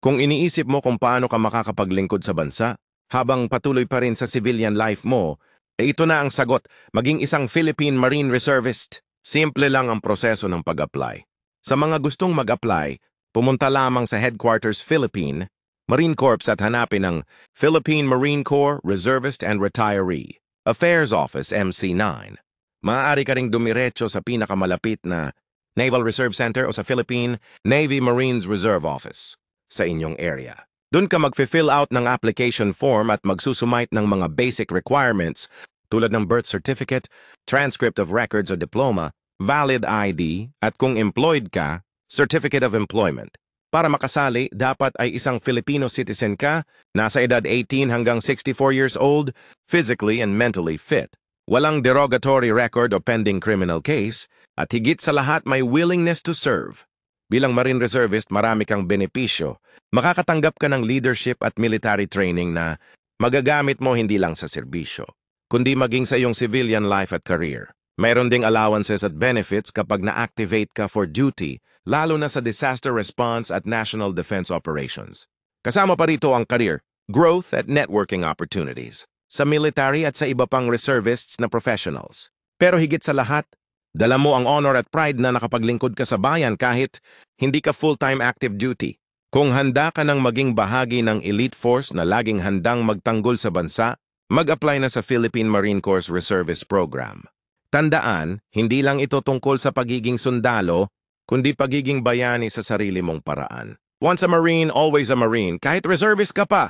Kung iniisip mo kung paano ka makakapaglingkod sa bansa, habang patuloy pa rin sa civilian life mo, ito na ang sagot, maging isang Philippine Marine Reservist. Simple lang ang proseso ng pag-apply. Sa mga gustong mag-apply, pumunta lamang sa Headquarters Philippine Marine Corps at hanapin ang Philippine Marine Corps Reservist and Retiree Affairs Office MC9. Maaari ka ring dumiretso sa pinakamalapit na Naval Reserve Center o sa Philippine Navy Marines Reserve Office sa inyong area. Doon ka mag-fill out ng application form at magsusumite ng mga basic requirements tulad ng birth certificate, transcript of records o diploma, valid ID, at kung employed ka, certificate of employment. Para makasali, dapat ay isang Filipino citizen ka, nasa edad 18 hanggang 64 years old, physically and mentally fit. Walang derogatory record o pending criminal case, at higit sa lahat may willingness to serve. Bilang Marine Reservist, marami kang benepisyo. Makakatanggap ka ng leadership at military training na magagamit mo hindi lang sa serbisyo, kundi maging sa iyong civilian life at career. Mayroon ding allowances at benefits kapag na-activate ka for duty, lalo na sa disaster response at national defense operations. Kasama pa rito ang career, growth at networking opportunities sa military at sa iba pang reservists na professionals. Pero higit sa lahat, dala mo ang honor at pride na nakapaglingkod ka sa bayan kahit hindi ka full-time active duty. Kung handa ka ng maging bahagi ng elite force na laging handang magtanggol sa bansa, mag-apply na sa Philippine Marine Corps Reservist Program. Tandaan, hindi lang ito tungkol sa pagiging sundalo, kundi pagiging bayani sa sarili mong paraan. Once a Marine, always a Marine, kahit reservist ka pa.